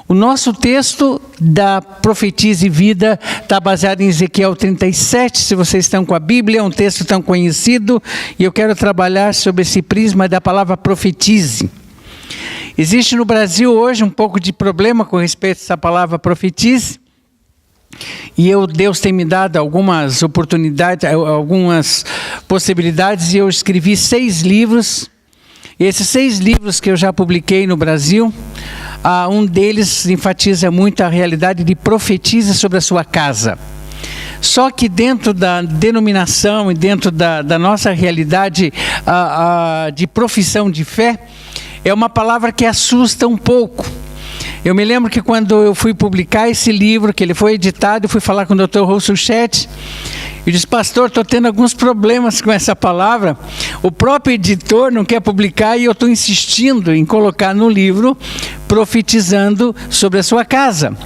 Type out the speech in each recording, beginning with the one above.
O nosso texto da Profetize Vida está baseado em Ezequiel 37, se vocês estão com a Bíblia, é um texto tão conhecido, e eu quero trabalhar sobre esse prisma da palavra profetize. Existe no Brasil hoje um pouco de problema com respeito a essa palavra profetize, e Deus tem me dado algumas oportunidades, algumas possibilidades, e eu escrevi 6 livros. Esses 6 livros que eu já publiquei no Brasil, um deles enfatiza muito a realidade de profetiza sobre a sua casa. Só que dentro da denominação e dentro da nossa realidade de profissão de fé, é uma palavra que assusta um pouco. Eu me lembro que quando eu fui publicar esse livro, que ele foi editado, eu fui falar com o Dr. Russell Shedd, e disse: pastor, estou tendo alguns problemas com essa palavra, o próprio editor não quer publicar e eu estou insistindo em colocar no livro, profetizando sobre a sua casa.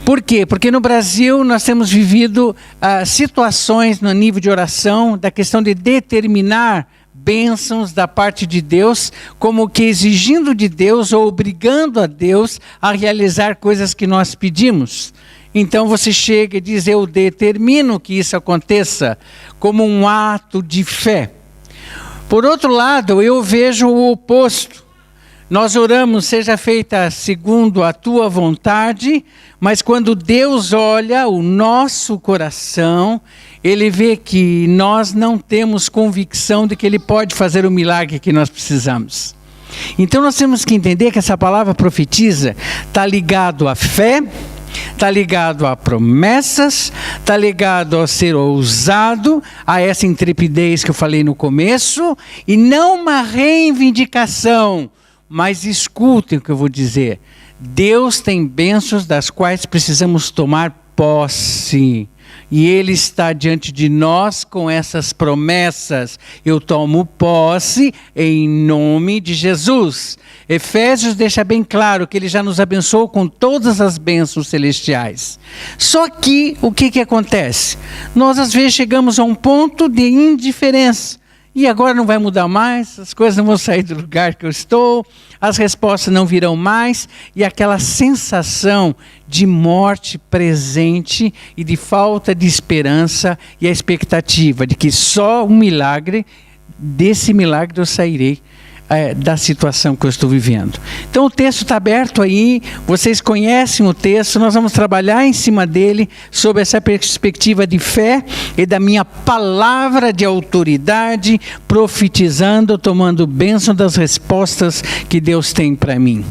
Por quê? Porque no Brasil nós temos vivido situações no nível de oração, da questão de determinar bênçãos da parte de Deus, como que exigindo de Deus ou obrigando a Deus a realizar coisas que nós pedimos. Então você chega e diz: eu determino que isso aconteça, como um ato de fé. Por outro lado, eu vejo o oposto. Nós oramos, seja feita segundo a tua vontade, mas quando Deus olha o nosso coração, Ele vê que nós não temos convicção de que Ele pode fazer o milagre que nós precisamos. Então nós temos que entender que essa palavra profetiza está ligado à fé, está ligado a promessas, está ligado a ser ousado, a essa intrepidez que eu falei no começo, e não uma reivindicação. Mas escutem o que eu vou dizer. Deus tem bênçãos das quais precisamos tomar posse. E Ele está diante de nós com essas promessas. Eu tomo posse em nome de Jesus. Efésios deixa bem claro que Ele já nos abençoou com todas as bênçãos celestiais. Só que, o que acontece? Nós às vezes chegamos a um ponto de indiferença. E agora não vai mudar mais, as coisas não vão sair do lugar que eu estou, as respostas não virão mais, e aquela sensação de morte presente e de falta de esperança e a expectativa de que só um milagre, desse milagre eu sairei da situação que eu estou vivendo. Então o texto está aberto aí, vocês conhecem o texto, nós vamos trabalhar em cima dele, sob essa perspectiva de fé e da minha palavra de autoridade, profetizando, tomando bênção das respostas que Deus tem para mim.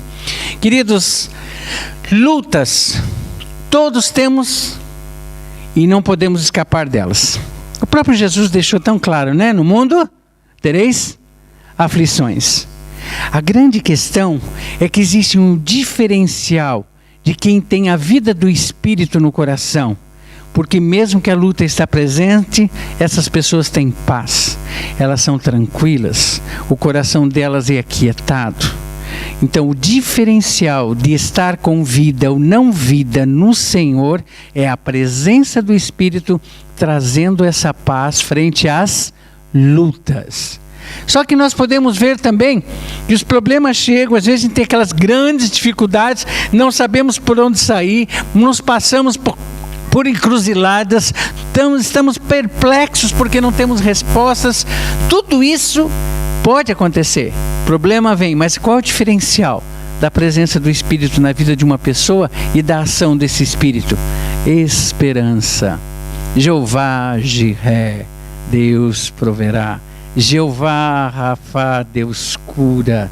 Queridos, lutas, todos temos e não podemos escapar delas. O próprio Jesus deixou tão claro, né? No mundo tereis aflições. A grande questão é que existe um diferencial de quem tem a vida do Espírito no coração, porque mesmo que a luta está presente, essas pessoas têm paz, elas são tranquilas, o coração delas é aquietado. Então o diferencial de estar com vida ou não vida no Senhor é a presença do Espírito trazendo essa paz frente às lutas. Só que nós podemos ver também que os problemas chegam, às vezes a gente tem aquelas grandes dificuldades, não sabemos por onde sair, nos passamos por encruzilhadas, estamos perplexos porque não temos respostas. Tudo isso pode acontecer, o problema vem, mas qual é o diferencial da presença do Espírito na vida de uma pessoa e da ação desse Espírito? Esperança. Jeová Jiré, Deus proverá. Jeová Rafa, Deus cura.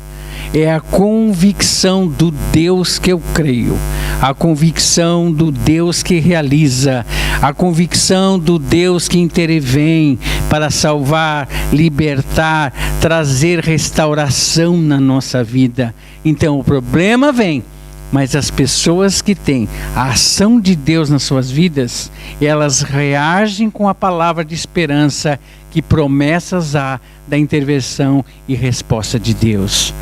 É a convicção do Deus que eu creio, a convicção do Deus que realiza, a convicção do Deus que intervém para salvar, libertar, trazer restauração na nossa vida. Então o problema vem, mas as pessoas que têm a ação de Deus nas suas vidas, elas reagem com a palavra de esperança que promessas há da intervenção e resposta de Deus.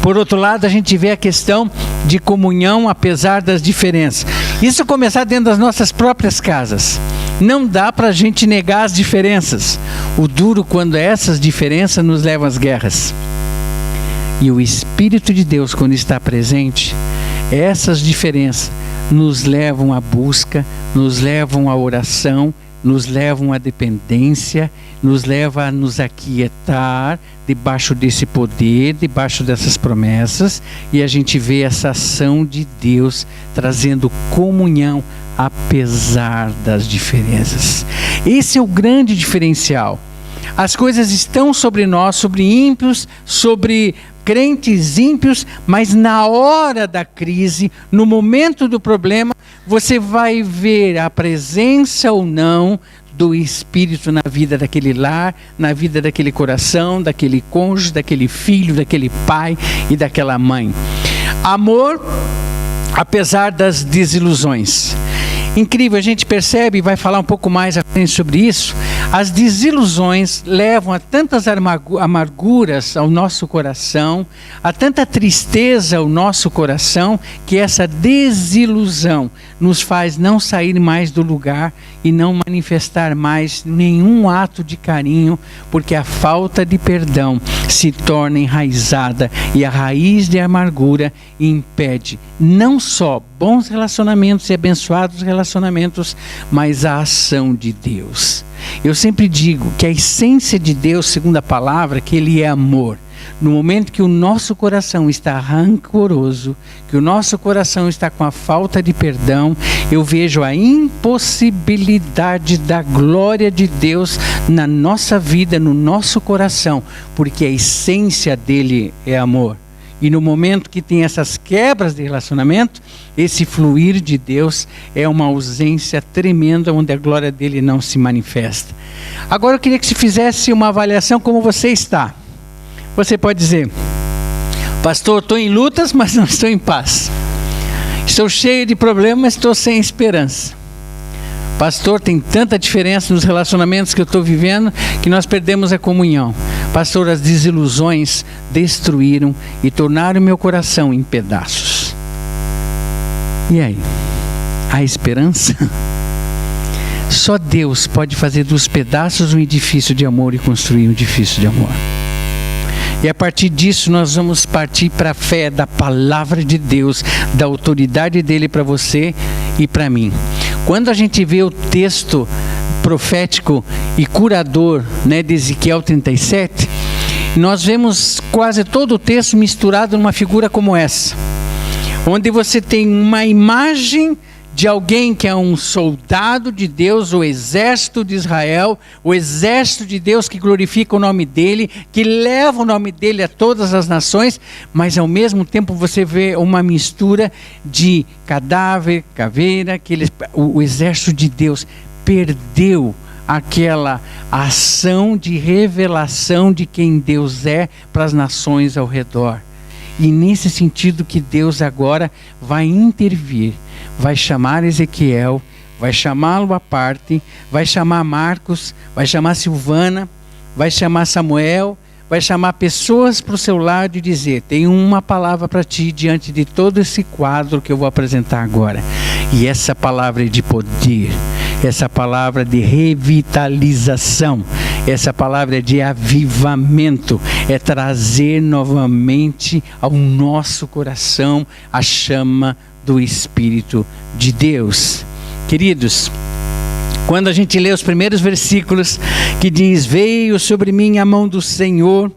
Por outro lado, a gente vê a questão de comunhão apesar das diferenças. Isso começar dentro das nossas próprias casas. Não dá para a gente negar as diferenças. O duro quando essas diferenças nos levam às guerras. E o Espírito de Deus, quando está presente, Essas diferenças nos levam à busca, nos levam à oração, nos levam à dependência, nos leva a nos aquietar debaixo desse poder, debaixo dessas promessas, e a gente vê essa ação de Deus trazendo comunhão apesar das diferenças. Esse é o grande diferencial. As coisas estão sobre nós, sobre ímpios, sobre crentes ímpios, mas na hora da crise, no momento do problema, você vai ver a presença ou não do Espírito na vida daquele lar, na vida daquele coração, daquele cônjuge, daquele filho, daquele pai e daquela mãe. Amor, apesar das desilusões. Incrível, a gente percebe, e vai falar um pouco mais à frente sobre isso, as desilusões levam a tantas amarguras ao nosso coração, a tanta tristeza ao nosso coração, que essa desilusão nos faz não sair mais do lugar e não manifestar mais nenhum ato de carinho, porque a falta de perdão se torna enraizada e a raiz de amargura impede não só bons relacionamentos e abençoados relacionamentos, mas a ação de Deus. Eu sempre digo que a essência de Deus, segundo a palavra, que Ele é amor. No momento que o nosso coração está rancoroso, que o nosso coração está com a falta de perdão, eu vejo a impossibilidade da glória de Deus na nossa vida, no nosso coração, porque a essência dele é amor. E no momento que tem essas quebras de relacionamento, esse fluir de Deus é uma ausência tremenda, onde a glória dele não se manifesta. Agora eu queria que se fizesse uma avaliação como você está. Você pode dizer: pastor, estou em lutas, mas não estou em paz. Estou cheio de problemas, mas estou sem esperança. Pastor, tem tanta diferença nos relacionamentos que eu estou vivendo, que nós perdemos a comunhão. Pastor, as desilusões destruíram e tornaram meu coração em pedaços. E aí? Há esperança? Só Deus pode fazer dos pedaços um edifício de amor e construir um edifício de amor. E a partir disso nós vamos partir para a fé da palavra de Deus, da autoridade dele para você e para mim. Quando a gente vê o texto profético e curador, de Ezequiel 37, nós vemos quase todo o texto misturado numa figura como essa, onde você tem uma imagem de alguém que é um soldado de Deus, o exército de Israel, o exército de Deus que glorifica o nome dele, que leva o nome dele a todas as nações, mas ao mesmo tempo você vê uma mistura de cadáver, caveira, o exército de Deus perdeu aquela ação de revelação de quem Deus é para as nações ao redor. E nesse sentido que Deus agora vai intervir, vai chamar Ezequiel, vai chamá-lo à parte, vai chamar Marcos, vai chamar Silvana, vai chamar Samuel, vai chamar pessoas para o seu lado e dizer: tenho uma palavra para ti diante de todo esse quadro que eu vou apresentar agora. E essa palavra é de poder, essa palavra de revitalização, essa palavra é de avivamento, é trazer novamente ao nosso coração a chama do Espírito de Deus. Queridos, quando a gente lê os primeiros versículos que diz: veio sobre mim a mão do Senhor,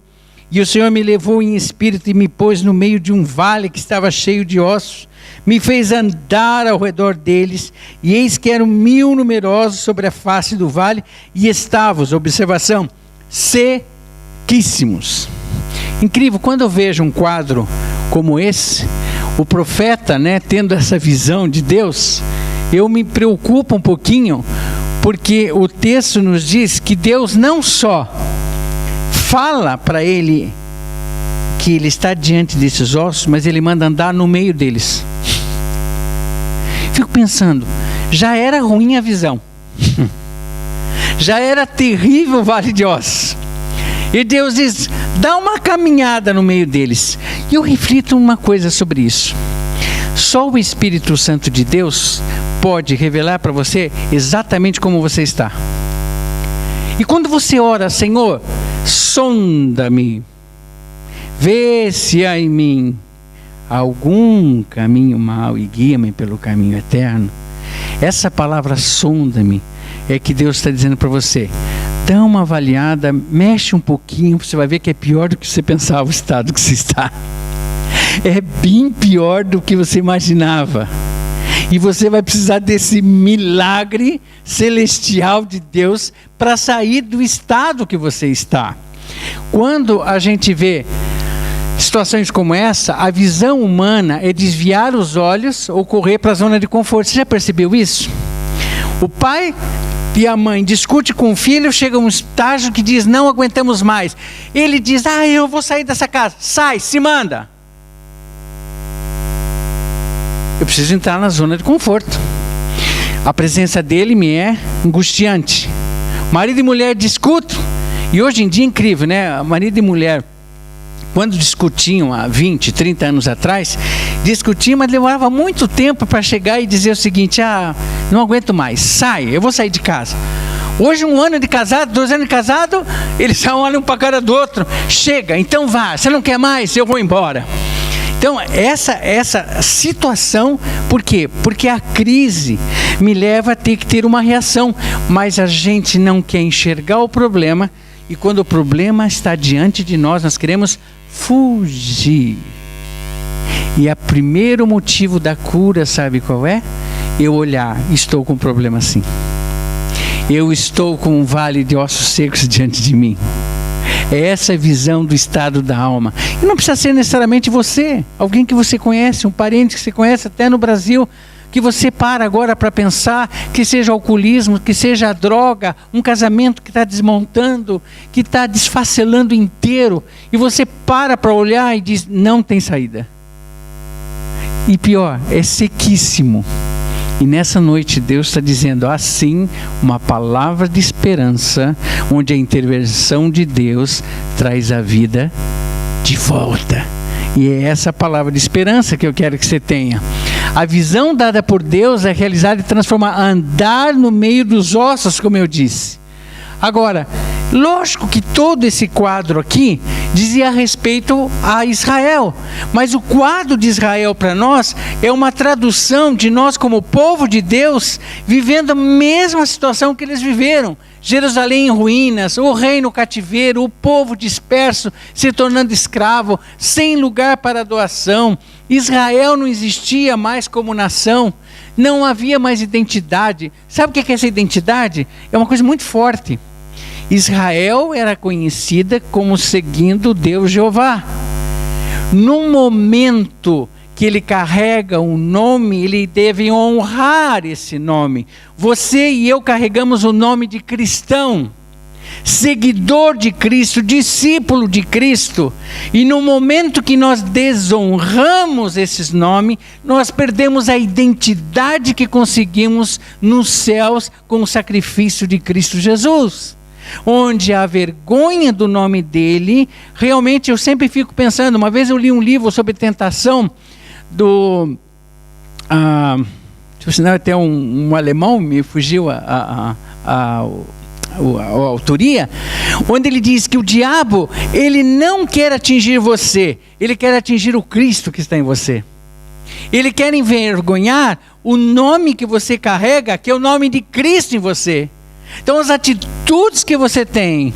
e o Senhor me levou em espírito e me pôs no meio de um vale que estava cheio de ossos, me fez andar ao redor deles, e eis que eram 1000 numerosos sobre a face do vale, e estavam, observação, sequíssimos. Incrível, quando eu vejo um quadro como esse, o profeta, tendo essa visão de Deus, eu me preocupo um pouquinho, porque o texto nos diz que Deus não só fala para ele que ele está diante desses ossos, mas ele manda andar no meio deles. Fico pensando, já era ruim a visão, já era terrível o vale de ossos, e Deus diz: dá uma caminhada no meio deles. E eu reflito uma coisa sobre isso: só o Espírito Santo de Deus pode revelar para você exatamente como você está. E quando você ora: Senhor, sonda-me, vê se há em mim algum caminho mau e guia-me pelo caminho eterno. Essa palavra sonda-me é que Deus está dizendo para você: dá uma avaliada, mexe um pouquinho, você vai ver que é pior do que você pensava o estado que você está. É bem pior do que você imaginava. E você vai precisar desse milagre celestial de Deus para sair do estado que você está. Quando a gente vê situações como essa, a visão humana é desviar os olhos ou correr para a zona de conforto. Você já percebeu isso? O pai e a mãe discutem com o filho, chega a um estágio que diz: não aguentamos mais. Ele diz: eu vou sair dessa casa. Sai, se manda. Eu preciso entrar na zona de conforto. A presença dele me é angustiante. Marido e mulher discutem. E hoje em dia é incrível, né? Marido e mulher, quando discutiam há 20, 30 anos atrás, discutiam, mas demorava muito tempo para chegar e dizer o seguinte: não aguento mais, sai, eu vou sair de casa. Hoje, 1 ano de casado, 2 anos de casado, eles só olham para a cara do outro: chega, então vá, você não quer mais, eu vou embora. Então, essa situação, por quê? Porque a crise me leva a ter que ter uma reação, mas a gente não quer enxergar o problema, e quando o problema está diante de nós, nós queremos fugir. E o primeiro motivo da cura, sabe qual é? Eu olhar: estou com um problema assim. Eu estou com um vale de ossos secos diante de mim. É essa a visão do estado da alma. E não precisa ser necessariamente você, alguém que você conhece, um parente que você conhece até no Brasil, que você para agora para pensar, que seja o alcoolismo, que seja a droga, um casamento que está desmontando, que está desfacelando inteiro, e você para olhar e diz: não tem saída. E pior, é sequíssimo. E nessa noite Deus está dizendo assim, uma palavra de esperança, onde a intervenção de Deus traz a vida de volta. E é essa palavra de esperança que eu quero que você tenha. A visão dada por Deus é realizar e transformar, andar no meio dos ossos, como eu disse. Agora, lógico que todo esse quadro aqui dizia respeito a Israel, mas o quadro de Israel para nós é uma tradução de nós como povo de Deus, vivendo a mesma situação que eles viveram. Jerusalém em ruínas, o rei no cativeiro, o povo disperso, se tornando escravo, sem lugar para adoração. Israel não existia mais como nação, não havia mais identidade. Sabe o que é essa identidade? É uma coisa muito forte. Israel era conhecida como seguindo o Deus Jeová. No momento que ele carrega um nome, ele deve honrar esse nome. Você e eu carregamos o nome de cristão, seguidor de Cristo, discípulo de Cristo. E no momento que nós desonramos esses nomes, nós perdemos a identidade que conseguimos nos céus com o sacrifício de Cristo Jesus. Onde a vergonha do nome dele, realmente eu sempre fico pensando, uma vez eu li um livro sobre tentação, sinal até um alemão, me fugiu a autoria, onde ele diz que o diabo, ele não quer atingir você, ele quer atingir o Cristo que está em você. Ele quer envergonhar o nome que você carrega, que é o nome de Cristo em você. Então as atitudes que você tem,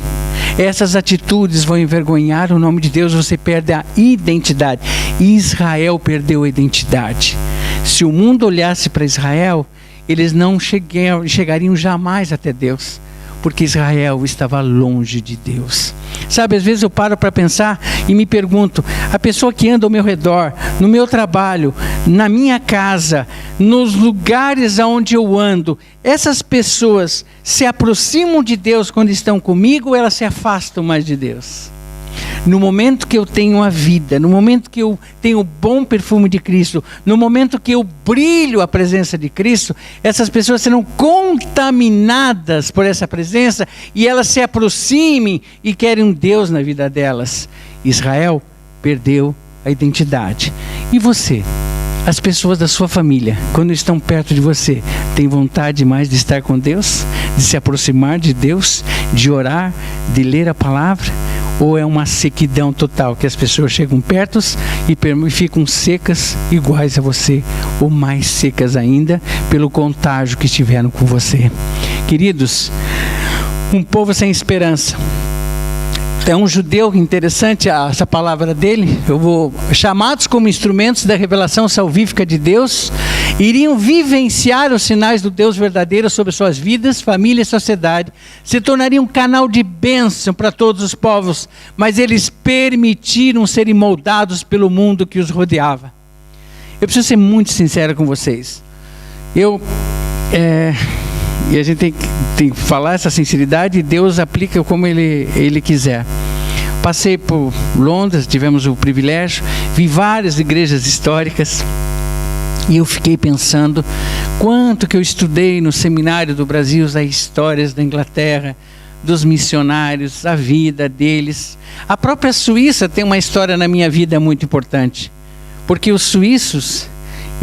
essas atitudes vão envergonhar o nome de Deus, você perde a identidade. Israel perdeu a identidade. Se o mundo olhasse para Israel, eles não chegariam jamais até Deus, porque Israel estava longe de Deus. Sabe, às vezes eu paro para pensar e me pergunto, a pessoa que anda ao meu redor, no meu trabalho, na minha casa, nos lugares aonde eu ando, essas pessoas se aproximam de Deus quando estão comigo, ou elas se afastam mais de Deus? No momento que eu tenho a vida, no momento que eu tenho o bom perfume de Cristo, no momento que eu brilho a presença de Cristo, essas pessoas serão contaminadas por essa presença e elas se aproximem e querem um Deus na vida delas. Israel perdeu a identidade. E você? As pessoas da sua família, quando estão perto de você, têm vontade mais de estar com Deus, de se aproximar de Deus, de orar, de ler a palavra? ou é uma sequidão total, que as pessoas chegam perto e ficam secas iguais a você, ou mais secas ainda, pelo contágio que estiveram com você. Queridos, um povo sem esperança. É um judeu, interessante essa palavra dele, chamados como instrumentos da revelação salvífica de Deus, iriam vivenciar os sinais do Deus verdadeiro sobre suas vidas, família e sociedade, se tornariam um canal de bênção para todos os povos, mas eles permitiram serem moldados pelo mundo que os rodeava. Eu preciso ser muito sincero com vocês. E a gente tem que falar essa sinceridade, e Deus aplica como Ele quiser. Passei por Londres, tivemos o privilégio, vi várias igrejas históricas, e eu fiquei pensando quanto que eu estudei no seminário do Brasil as histórias da Inglaterra, dos missionários, a vida deles. A própria Suíça tem uma história na minha vida muito importante, porque os suíços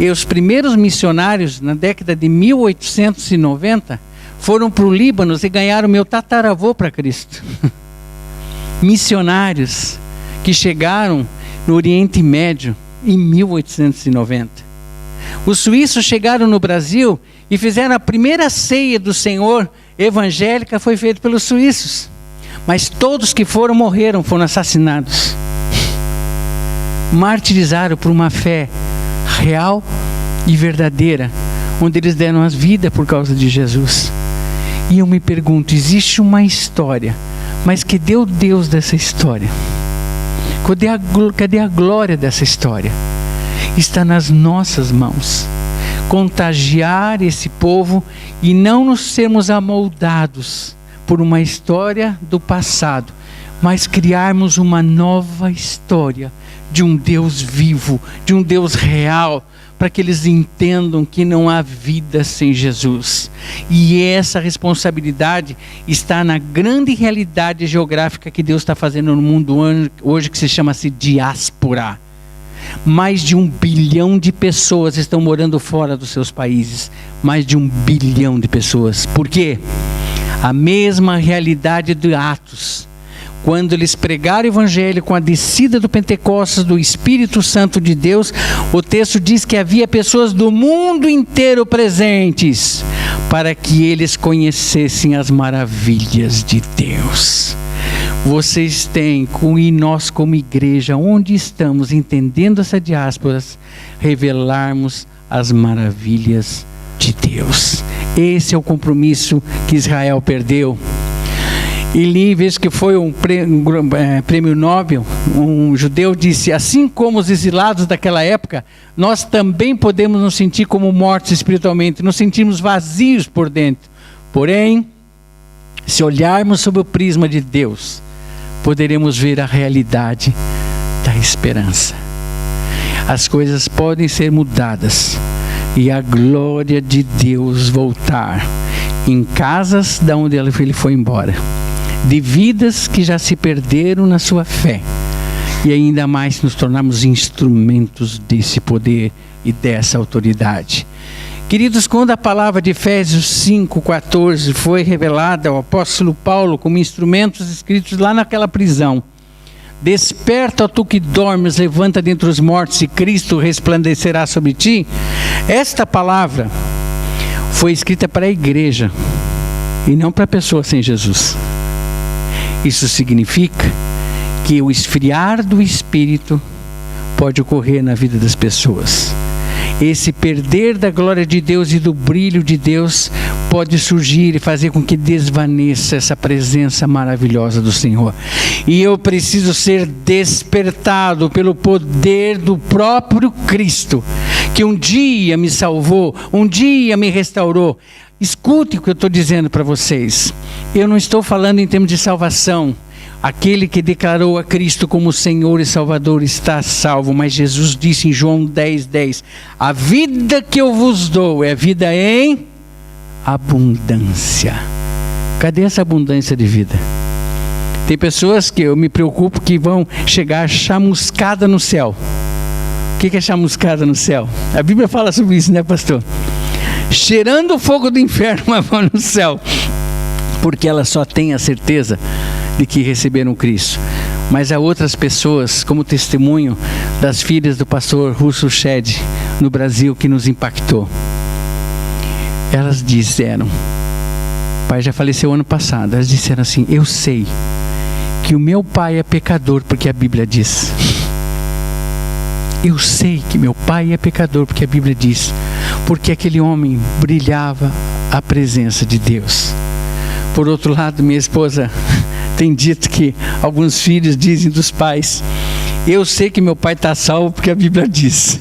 e os primeiros missionários na década de 1890 foram para o Líbano e ganharam meu tataravô para Cristo. Missionários que chegaram no Oriente Médio em 1890. Os suíços chegaram no Brasil e fizeram a primeira ceia do Senhor evangélica, foi feita pelos suíços. Mas todos que morreram, foram assassinados. Martirizaram por uma fé real e verdadeira, onde eles deram as vidas por causa de Jesus. E eu me pergunto, existe uma história, mas cadê o Deus dessa história? Cadê a glória dessa história? Está nas nossas mãos. Contagiar esse povo e não nos sermos amoldados por uma história do passado, mas criarmos uma nova história de um Deus vivo, de um Deus real, para que eles entendam que não há vida sem Jesus. E essa responsabilidade está na grande realidade geográfica que Deus está fazendo no mundo hoje, que se chama-se diáspora. Mais de 1 bilhão de pessoas estão morando fora dos seus países. Mais de 1 bilhão de pessoas. Por quê? A mesma realidade de Atos. Quando eles pregaram o evangelho com a descida do Pentecostes, do Espírito Santo de Deus, o texto diz que havia pessoas do mundo inteiro presentes, para que eles conhecessem as maravilhas de Deus. Vocês têm, e nós como igreja, onde estamos entendendo essa diáspora, revelarmos as maravilhas de Deus. Esse é o compromisso que Israel perdeu. E li, vejo que foi um prêmio Nobel, um judeu disse: assim como os exilados daquela época, nós também podemos nos sentir como mortos espiritualmente, nos sentirmos vazios por dentro. Porém, se olharmos sob o prisma de Deus, poderemos ver a realidade da esperança. As coisas podem ser mudadas e a glória de Deus voltar em casas da onde ele foi embora, de vidas que já se perderam na sua fé, e ainda mais nos tornarmos instrumentos desse poder e dessa autoridade. Queridos, quando a palavra de Efésios 5,14 foi revelada ao apóstolo Paulo como instrumentos escritos lá naquela prisão: desperta, ó tu que dormes, levanta dentre os mortos e Cristo resplandecerá sobre ti. Esta palavra foi escrita para a igreja e não para pessoas sem Jesus. Isso significa que o esfriar do Espírito pode ocorrer na vida das pessoas. Esse perder da glória de Deus e do brilho de Deus pode surgir e fazer com que desvaneça essa presença maravilhosa do Senhor. E eu preciso ser despertado pelo poder do próprio Cristo, que um dia me salvou, um dia me restaurou. Escute o que eu estou dizendo para vocês. Eu não estou falando em termos de salvação. Aquele que declarou a Cristo como Senhor e Salvador está salvo. Mas Jesus disse em João 10:10: a vida que eu vos dou é vida em abundância. Cadê essa abundância de vida? Tem pessoas que eu me preocupo que vão chegar chamuscada no céu. O que é chamuscada no céu? A Bíblia fala sobre isso, né, pastor? Cheirando o fogo do inferno, mas vão no céu, porque ela só tem a certeza de que receberam Cristo. Mas há outras pessoas, como testemunho das filhas do pastor Russell Shedd no Brasil, que nos impactou. Elas disseram, o pai já faleceu ano passado, elas disseram assim: eu sei que o meu pai é pecador porque a Bíblia diz. Eu sei que meu pai é pecador porque a Bíblia diz. Porque aquele homem brilhava a presença de Deus. Por outro lado, minha esposa tem dito que alguns filhos dizem dos pais: eu sei que meu pai está salvo porque a Bíblia diz.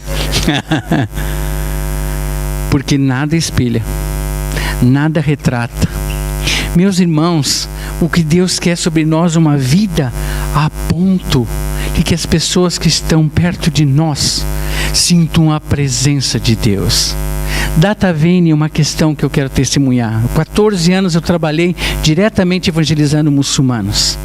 Porque nada espelha, nada retrata. Meus irmãos, o que Deus quer sobre nós é uma vida a ponto de que as pessoas que estão perto de nós sintam a presença de Deus. Data Vênia é uma questão que eu quero testemunhar. Há 14 anos eu trabalhei diretamente evangelizando muçulmanos.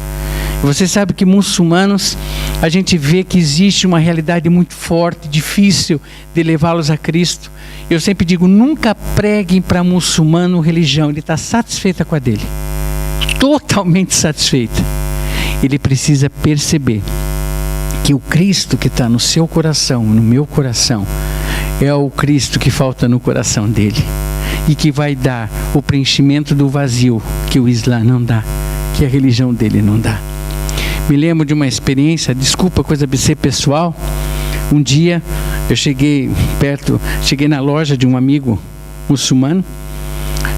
Você sabe que muçulmanos, a gente vê que existe uma realidade muito forte, difícil de levá-los a Cristo. Eu sempre digo, nunca preguem para muçulmano religião, ele está satisfeito com a dele. Totalmente satisfeito. Ele precisa perceber que o Cristo que está no seu coração, no meu coração, é o Cristo que falta no coração dele. E que vai dar o preenchimento do vazio que o Islã não dá, que a religião dele não dá. Me lembro de uma experiência, desculpa coisa de ser pessoal. Um dia eu cheguei na loja de um amigo muçulmano,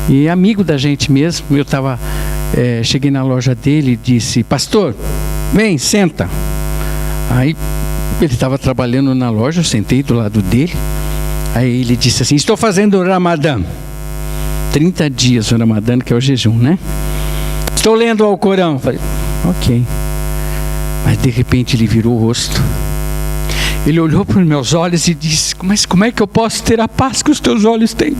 e amigo da gente mesmo. Eu cheguei na loja dele e disse: pastor, vem, senta. Aí ele estava trabalhando na loja, eu sentei do lado dele. Aí ele disse assim: estou fazendo o Ramadã, 30 dias o Ramadã, que é o jejum, né? Estou lendo o Alcorão. Eu falei: ok. Mas de repente ele virou o rosto, ele olhou para os meus olhos e disse: mas como é que eu posso ter a paz que os teus olhos têm?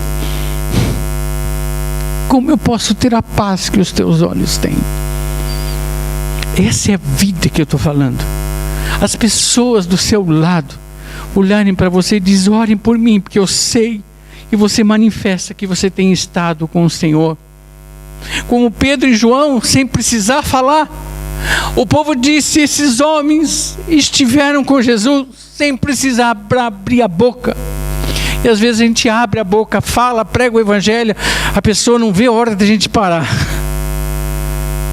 Como eu posso ter a paz que os teus olhos têm? Essa é a vida que eu estou falando. As pessoas do seu lado olharem para você e dizem: orem por mim, porque eu sei. E você manifesta que você tem estado com o Senhor. Como Pedro e João, sem precisar falar. O povo disse: esses homens estiveram com Jesus sem precisar abrir a boca. E às vezes a gente abre a boca, fala, prega o evangelho, a pessoa não vê a hora da gente parar.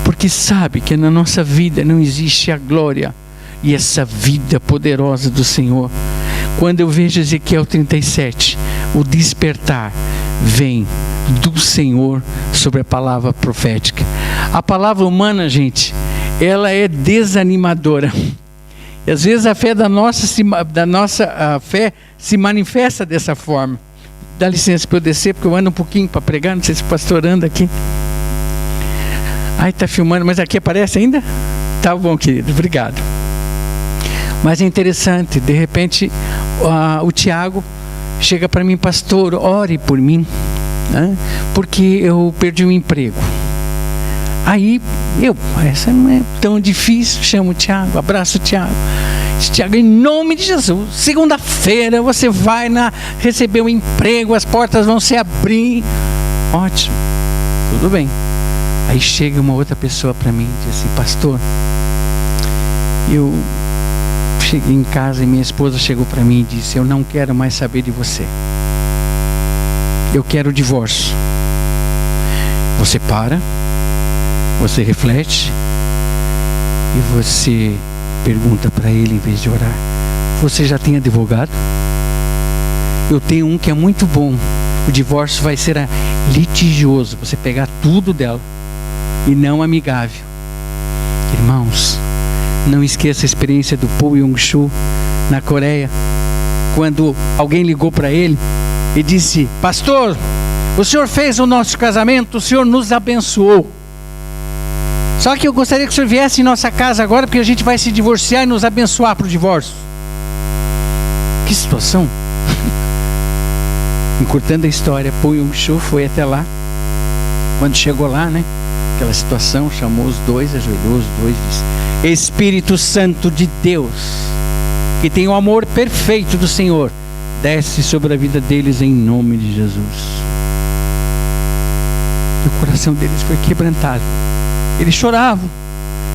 Porque sabe que na nossa vida não existe a glória e essa vida poderosa do Senhor. Quando eu vejo Ezequiel 37, o despertar vem do Senhor sobre a palavra profética. A palavra humana, gente, ela é desanimadora. E às vezes a fé a fé se manifesta dessa forma. Dá licença para eu descer, porque eu ando um pouquinho para pregar. Não sei se o pastor anda aqui. Ai, está filmando, mas aqui aparece ainda? Tá bom, querido, obrigado. Mas é interessante, de repente o Tiago chega para mim: pastor, ore por mim, né? Porque eu perdi o emprego. Aí essa não é tão difícil, chamo o Tiago, abraço o Tiago. Tiago, em nome de Jesus, segunda-feira você vai receber um emprego, as portas vão se abrir. Ótimo, tudo bem. Aí chega uma outra pessoa para mim e diz assim: pastor, eu cheguei em casa e minha esposa chegou para mim e disse: eu não quero mais saber de você, eu quero o divórcio. Você para, você reflete e você pergunta para ele, em vez de orar: você já tem advogado? Eu tenho um que é muito bom. O divórcio vai ser litigioso, você pegar tudo dela, e não amigável. Irmãos, não esqueça a experiência do Paul Yong-Soo na Coreia, quando alguém ligou para ele e disse: pastor, o senhor fez o nosso casamento, o senhor nos abençoou. Só que eu gostaria que o senhor viesse em nossa casa agora, porque a gente vai se divorciar e nos abençoar para o divórcio. Que situação. Encurtando a história, Paul Yong-Soo foi até lá. Quando chegou lá, né, aquela situação, chamou os dois, ajoelhou os dois e disse: Espírito Santo de Deus, que tem o amor perfeito do Senhor, desce sobre a vida deles em nome de Jesus. E o coração deles foi quebrantado. Eles choravam.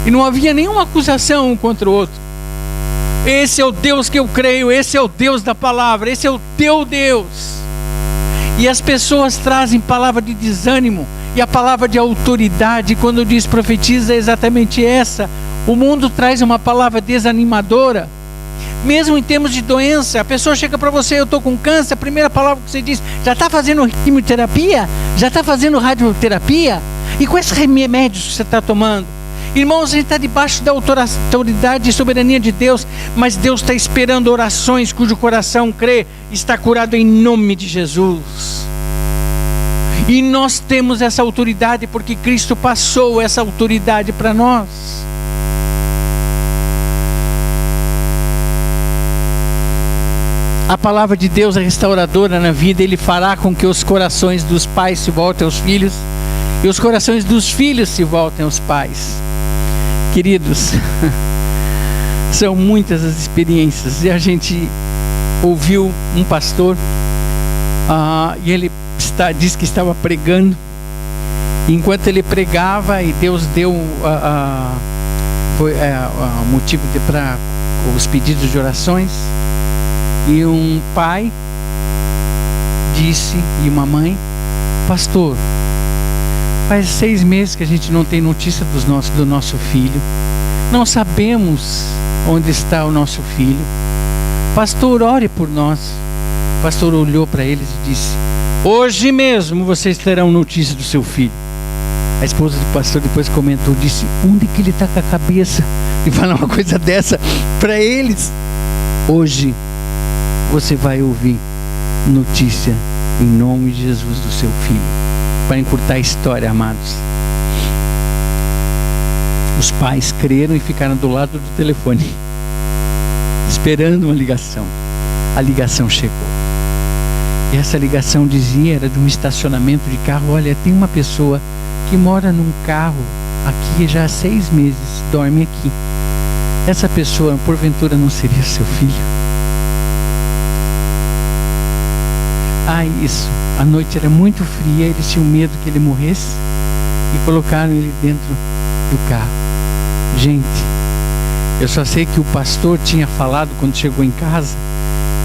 E não havia nenhuma acusação um contra o outro. Esse é o Deus que eu creio, esse é o Deus da palavra, esse é o teu Deus. E as pessoas trazem palavra de desânimo e a palavra de autoridade. Quando diz profetiza, é exatamente essa. O mundo traz uma palavra desanimadora. Mesmo em termos de doença, a pessoa chega para você, eu estou com câncer, a primeira palavra que você diz, já está fazendo quimioterapia? Já está fazendo radioterapia? E com esses remédios que você está tomando? Irmãos, a gente está debaixo da autoridade e soberania de Deus, mas Deus está esperando orações cujo coração crê, está curado em nome de Jesus. E nós temos essa autoridade porque Cristo passou essa autoridade para nós. A palavra de Deus é restauradora na vida. Ele fará com que os corações dos pais se voltem aos filhos e os corações dos filhos se voltem aos pais. Queridos, são muitas as experiências. E a gente ouviu um pastor e ele disse que estava pregando. E enquanto ele pregava, e Deus deu motivo para os pedidos de orações. E um pai disse, e uma mãe, pastor, faz 6 meses que a gente não tem notícia do nosso filho. Não sabemos onde está o nosso filho. Pastor, ore por nós. O pastor olhou para eles e disse, hoje mesmo vocês terão notícia do seu filho. A esposa do pastor depois comentou, disse, onde que ele está com a cabeça de falar uma coisa dessa para eles? Hoje você vai ouvir notícia em nome de Jesus do seu filho. Para encurtar a história, amados, os pais creram e ficaram do lado do telefone esperando uma ligação. A ligação chegou e essa ligação dizia, era de um estacionamento de carro, olha, tem uma pessoa que mora num carro aqui já há 6 meses, dorme aqui. Essa pessoa porventura não seria seu filho? Isso, a noite era muito fria, eles tinham medo que ele morresse e colocaram ele dentro do carro. Gente, eu só sei que o pastor tinha falado quando chegou em casa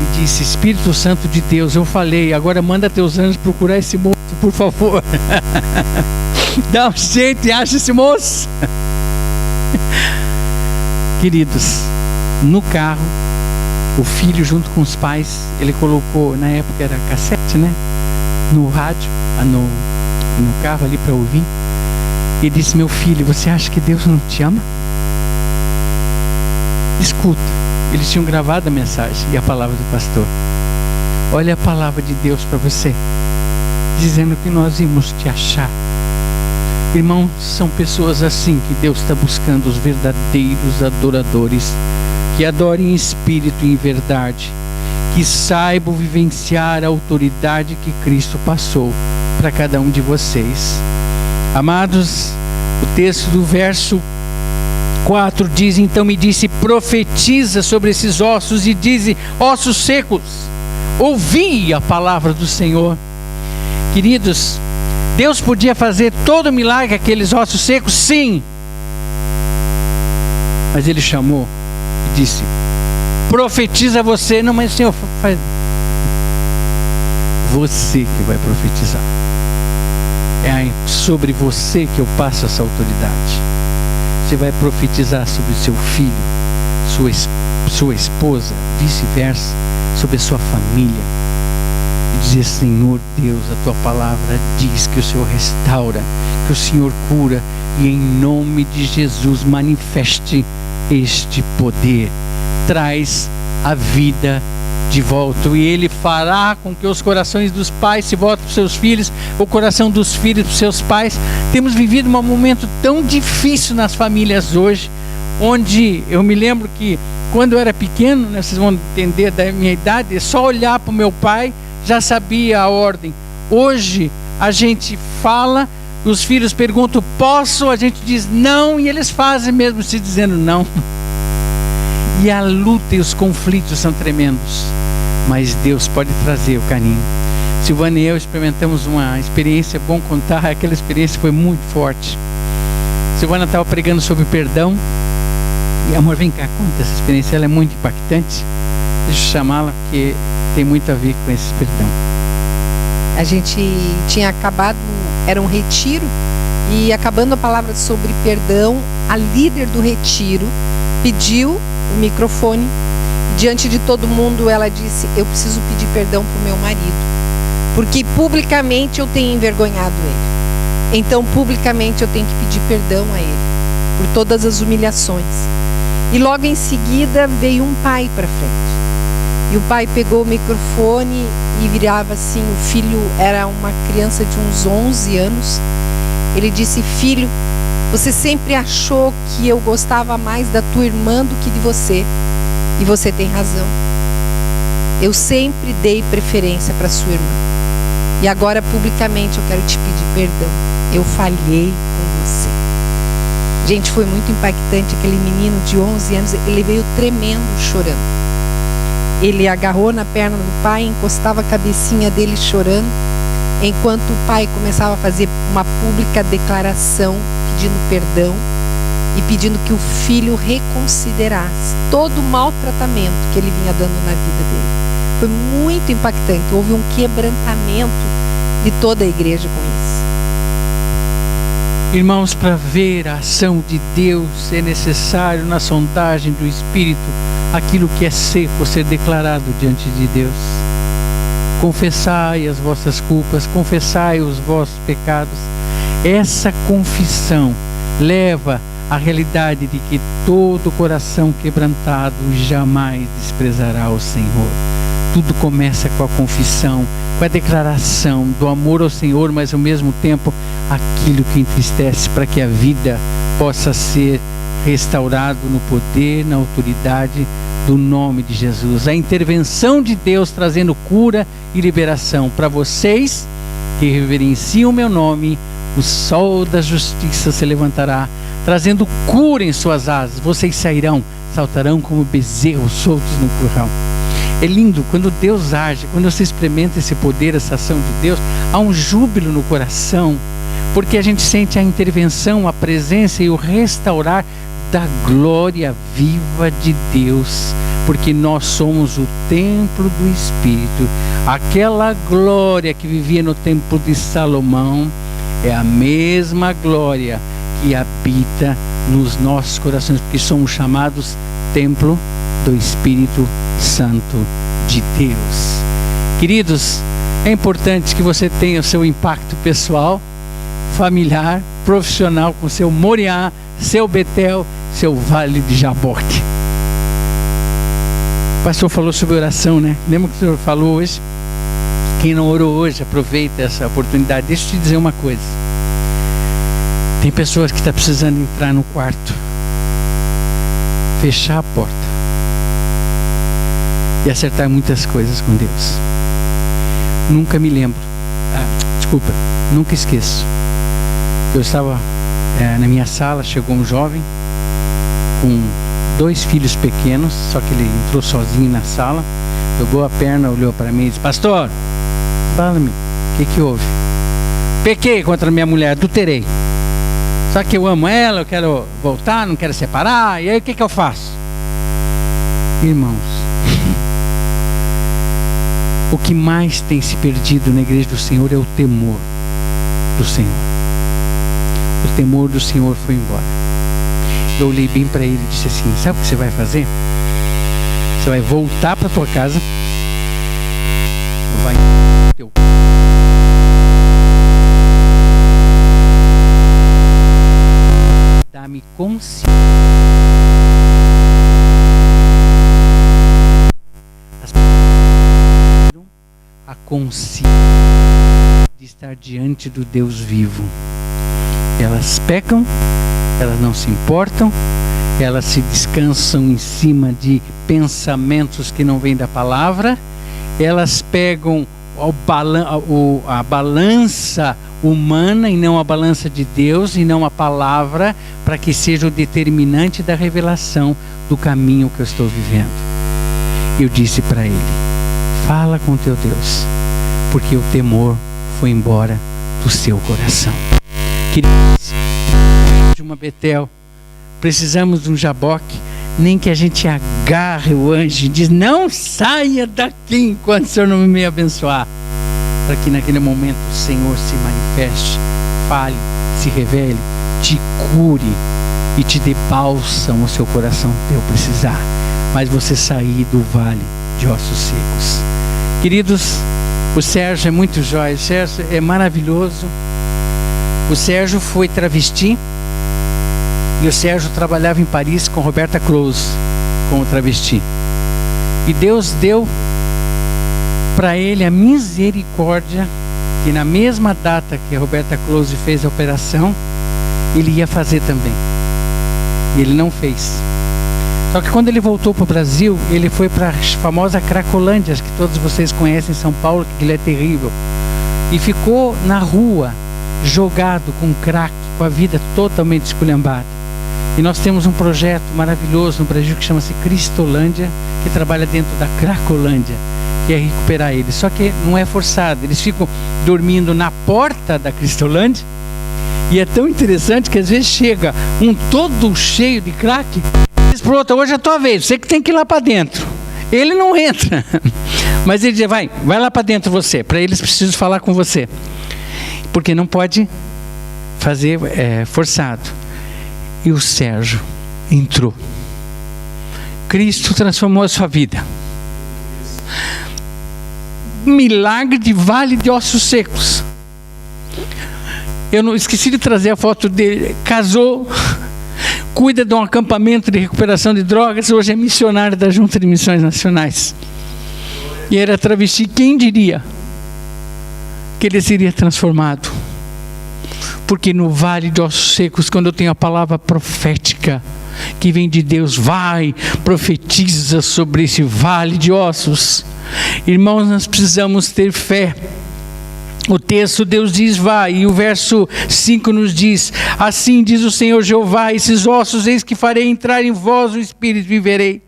e disse, Espírito Santo de Deus, eu falei, agora manda teus anjos procurar esse moço, por favor. Dá um jeito e acha esse moço. Queridos, no carro, o filho junto com os pais, ele colocou, na época era cassete, né? No rádio, no carro ali para ouvir. E disse, meu filho, você acha que Deus não te ama? Escuta, eles tinham gravado a mensagem e a palavra do pastor. Olha a palavra de Deus para você, dizendo que nós íamos te achar. Irmãos, são pessoas assim que Deus está buscando, os verdadeiros adoradores, que adorem em espírito e em verdade, que saibam vivenciar a autoridade que Cristo passou para cada um de vocês. Amados, o texto do verso 4 diz, então me disse, profetiza sobre esses ossos e dize, ossos secos, ouvi a palavra do Senhor. Queridos, Deus podia fazer todo o milagre aqueles ossos secos, sim, mas Ele chamou e disse, profetiza você. Não, mas Senhor, faz você que vai profetizar. É sobre você que eu passo essa autoridade. Você vai profetizar sobre o seu filho, sua esposa, vice-versa, sobre a sua família. E dizer, Senhor Deus, a tua palavra diz que o Senhor restaura, que o Senhor cura, e em nome de Jesus manifeste este poder. Traz a vida de volta, e Ele fará com que os corações dos pais se voltem para os seus filhos, o coração dos filhos para os seus pais. Temos vivido um momento tão difícil nas famílias hoje, onde eu me lembro que quando eu era pequeno, né, vocês vão entender da minha idade, é só olhar para o meu pai, já sabia a ordem. Hoje a gente fala, os filhos perguntam, posso? A gente diz não, e eles fazem mesmo se dizendo não. E a luta e os conflitos são tremendos, mas Deus pode trazer o carinho. Silvana e eu experimentamos uma experiência, é bom contar, aquela experiência foi muito forte. Silvana estava pregando sobre perdão. E amor, vem cá, conta essa experiência, ela é muito impactante. Deixa eu chamá-la, porque tem muito a ver com esse perdão. A gente tinha acabado, era um retiro, e acabando a palavra sobre perdão, a líder do retiro pediu o microfone. Diante de todo mundo, ela disse: eu preciso pedir perdão para o meu marido, porque publicamente eu tenho envergonhado ele. Então, publicamente eu tenho que pedir perdão a ele por todas as humilhações. E logo em seguida veio um pai para frente. E o pai pegou o microfone e virava assim, o filho era uma criança de uns 11 anos. Ele disse: filho, você sempre achou que eu gostava mais da tua irmã do que de você. E você tem razão. Eu sempre dei preferência para sua irmã. E agora publicamente eu quero te pedir perdão. Eu falhei com você. Gente, foi muito impactante. Aquele menino de 11 anos, ele veio tremendo, chorando. Ele agarrou na perna do pai, encostava a cabecinha dele chorando, enquanto o pai começava a fazer uma pública declaração, pedindo perdão e pedindo que o filho reconsiderasse todo o maltratamento que ele vinha dando na vida dele. Foi muito impactante. Houve um quebrantamento de toda a igreja com isso. Irmãos, para ver a ação de Deus é necessário, na sondagem do Espírito, aquilo que é seco ser declarado diante de Deus. Confessai as vossas culpas, confessai os vossos pecados. Essa confissão leva à realidade de que todo coração quebrantado jamais desprezará o Senhor. Tudo começa com a confissão, com a declaração do amor ao Senhor, mas ao mesmo tempo aquilo que entristece, para que a vida possa ser restaurada no poder, na autoridade do nome de Jesus. A intervenção de Deus trazendo cura e liberação para vocês que reverenciam o meu nome. O sol da justiça se levantará, trazendo cura em suas asas. Vocês sairão, saltarão como bezerros soltos no curral. É lindo quando Deus age, quando você experimenta esse poder, essa ação de Deus, há um júbilo no coração, porque a gente sente a intervenção, a presença e o restaurar da glória viva de Deus, porque nós somos o templo do Espírito. Aquela glória que vivia no templo de Salomão é a mesma glória que habita nos nossos corações, porque somos chamados templo do Espírito Santo de Deus. Queridos, é importante que você tenha o seu impacto pessoal, familiar, profissional, com seu Moriá, seu Betel, seu Vale de Jaboque. O pastor falou sobre oração, né? Lembra que o senhor falou hoje? Quem não orou hoje, aproveita essa oportunidade. Deixa eu te dizer uma coisa. Tem pessoas que estão precisando entrar no quarto, fechar a porta e acertar muitas coisas com Deus. Nunca me lembro, nunca esqueço. Eu estava na minha sala, chegou um jovem com 2 filhos pequenos, só que ele entrou sozinho na sala, jogou a perna, olhou para mim e disse: pastor, fala-me, o que houve? Pequei contra minha mulher, adulterei. Só que eu amo ela, eu quero voltar, não quero separar, e aí o que eu faço? Irmãos, o que mais tem se perdido na igreja do Senhor é o temor do Senhor. O temor do Senhor foi embora. Eu olhei bem para ele e disse assim: sabe o que você vai fazer? Você vai voltar para tua casa, vai teu dá-me consciência. A consciência de estar diante do Deus vivo. Elas pecam, elas não se importam, elas se descansam em cima de pensamentos que não vêm da palavra, elas pegam a balança humana e não a balança de Deus, e não a palavra, para que seja o determinante da revelação do caminho que eu estou vivendo. Eu disse para ele: fala com teu Deus, porque o temor foi embora do seu coração. Queridos, de uma Betel, precisamos de um Jaboque, nem que a gente agarre o anjo e diz: não saia daqui enquanto o Senhor não me abençoar, para que naquele momento o Senhor se manifeste, fale, se revele, te cure e te dê bálsamo ao seu coração teu precisar, mas você sair do vale de ossos secos. Queridos, o Sérgio é muito jóia, o Sérgio é maravilhoso. O Sérgio foi travesti e o Sérgio trabalhava em Paris com Roberta Close como travesti, e Deus deu para ele a misericórdia que na mesma data que a Roberta Close fez a operação, ele ia fazer também, e ele não fez. Só que quando ele voltou para o Brasil, ele foi para a famosa Cracolândia, que todos vocês conhecem em São Paulo, que ele é terrível, e ficou na rua, jogado com crack, com a vida totalmente esculhambada. E nós temos um projeto maravilhoso no Brasil que chama-se Cristolândia, que trabalha dentro da Cracolândia, que é recuperar eles. Só que não é forçado, eles ficam dormindo na porta da Cristolândia, e é tão interessante que às vezes chega um todo cheio de crack, diz pro outro: hoje é a tua vez, você que tem que ir lá para dentro. Ele não entra, mas ele diz: vai lá para dentro você, para eles precisam falar com você, porque não pode fazer forçado. E o Sérgio entrou. Cristo transformou a sua vida. Milagre de vale de ossos secos. Eu não esqueci de trazer a foto dele. Casou, cuida de um acampamento de recuperação de drogas, hoje é missionário da Junta de Missões Nacionais. E era travesti. Quem diria que ele seria transformado? Porque no vale de ossos secos, quando eu tenho a palavra profética que vem de Deus, vai, profetiza sobre esse vale de ossos. Irmãos, nós precisamos ter fé. O texto, Deus diz: vai, e o verso 5 nos diz: assim diz o Senhor Jeová, esses ossos eis que farei entrar em vós o Espírito, viverei.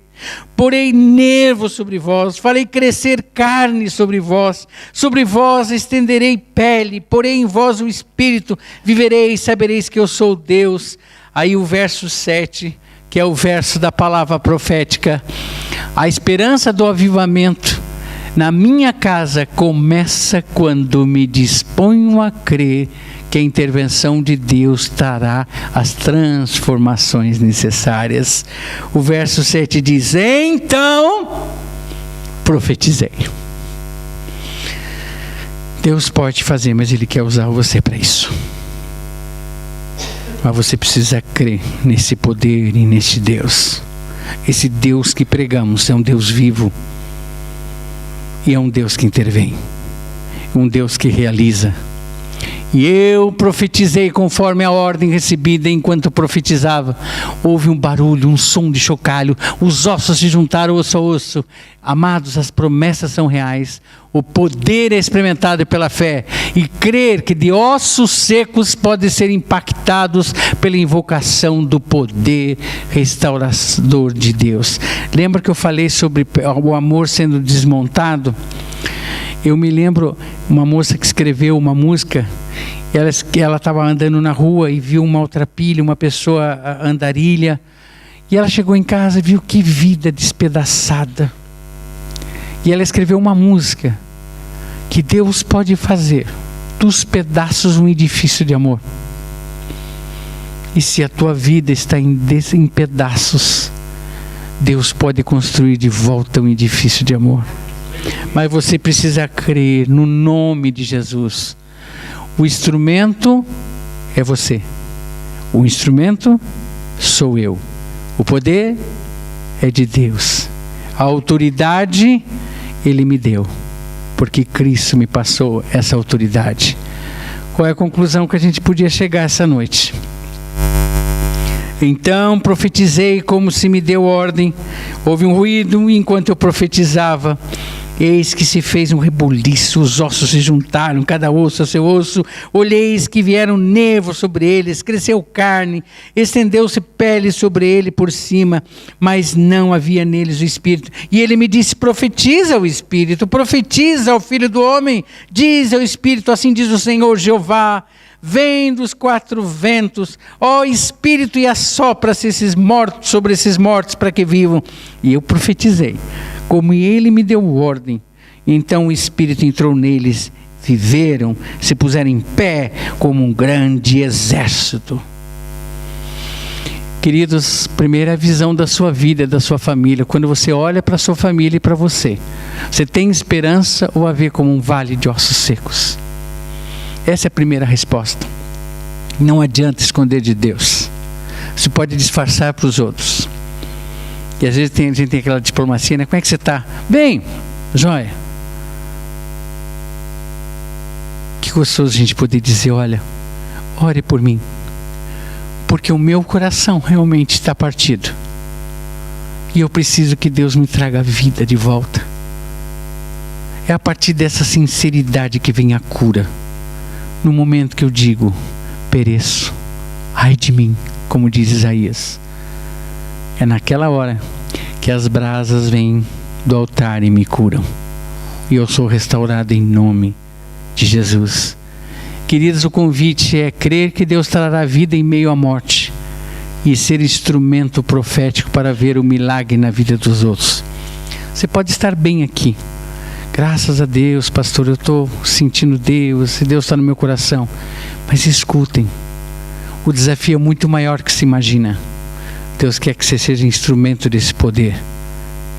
Porei nervo sobre vós, farei crescer carne sobre vós estenderei pele, porei em vós o Espírito, vivereis, sabereis que eu sou Deus. Aí o verso 7, que é o verso da palavra profética: a esperança do avivamento na minha casa começa quando me disponho a crer que a intervenção de Deus trará as transformações necessárias. O verso 7 diz: então profetizei. Deus pode fazer, mas Ele quer usar você para isso. Mas você precisa crer nesse poder e nesse Deus. Esse Deus que pregamos é um Deus vivo. E é um Deus que intervém. Um Deus que realiza. E eu profetizei conforme a ordem recebida. Enquanto profetizava, houve um barulho, um som de chocalho. Os ossos se juntaram osso a osso. Amados, as promessas são reais. O poder é experimentado pela fé. E crer que de ossos secos podem ser impactados pela invocação do poder restaurador de Deus. Lembra que eu falei sobre o amor sendo desmontado? Eu me lembro uma moça que escreveu uma música. Ela estava andando na rua e viu uma maltrapilho, uma pessoa andarilha. E ela chegou em casa e viu que vida despedaçada. E ela escreveu uma música que Deus pode fazer dos pedaços um edifício de amor. E se a tua vida está em pedaços, Deus pode construir de volta um edifício de amor. Mas você precisa crer no nome de Jesus. O instrumento é você. O instrumento sou eu. O poder é de Deus. A autoridade Ele me deu, porque Cristo me passou essa autoridade. Qual é a conclusão que a gente podia chegar essa noite? Então profetizei como se me deu ordem. Houve um ruído enquanto eu profetizava. Eis que se fez um rebuliço, os ossos se juntaram, cada osso a seu osso. Olheis que vieram nervos sobre eles, cresceu carne, estendeu-se pele sobre ele por cima, mas não havia neles o Espírito. E ele me disse: profetiza o Espírito, profetiza ao Filho do Homem, diz ao Espírito: assim diz o Senhor Jeová, vem dos quatro ventos, ó Espírito, e assopra-se sobre esses mortos para que vivam. E eu profetizei, como ele me deu ordem. Então o Espírito entrou neles, viveram, se puseram em pé como um grande exército. Queridos, primeira visão da sua vida, da sua família. Quando você olha para a sua família e para você, você tem esperança ou a vê como um vale de ossos secos? Essa é a primeira resposta. Não adianta esconder de Deus. Você pode disfarçar para os outros. E às vezes a gente tem aquela diplomacia, né? Como é que você está? Bem, joia. Que gostoso a gente poder dizer, olha, ore por mim. Porque o meu coração realmente está partido. E eu preciso que Deus me traga a vida de volta. É a partir dessa sinceridade que vem a cura. No momento que eu digo, pereço, ai de mim, como diz Isaías. É naquela hora que as brasas vêm do altar e me curam. E eu sou restaurado em nome de Jesus. Queridos, o convite é crer que Deus trará vida em meio à morte e ser instrumento profético para ver o milagre na vida dos outros. Você pode estar bem aqui. Graças a Deus, pastor, eu estou sentindo Deus, e Deus está no meu coração. Mas escutem, o desafio é muito maior que se imagina. Deus quer que você seja instrumento desse poder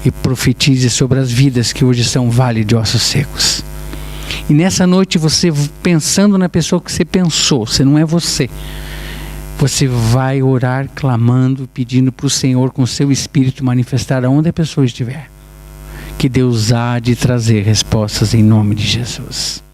e profetize sobre as vidas que hoje são vale de ossos secos. E nessa noite, você pensando na pessoa que você pensou, você não é você. Você vai orar, clamando, pedindo para o Senhor com o seu Espírito manifestar aonde a pessoa estiver. Que Deus há de trazer respostas em nome de Jesus.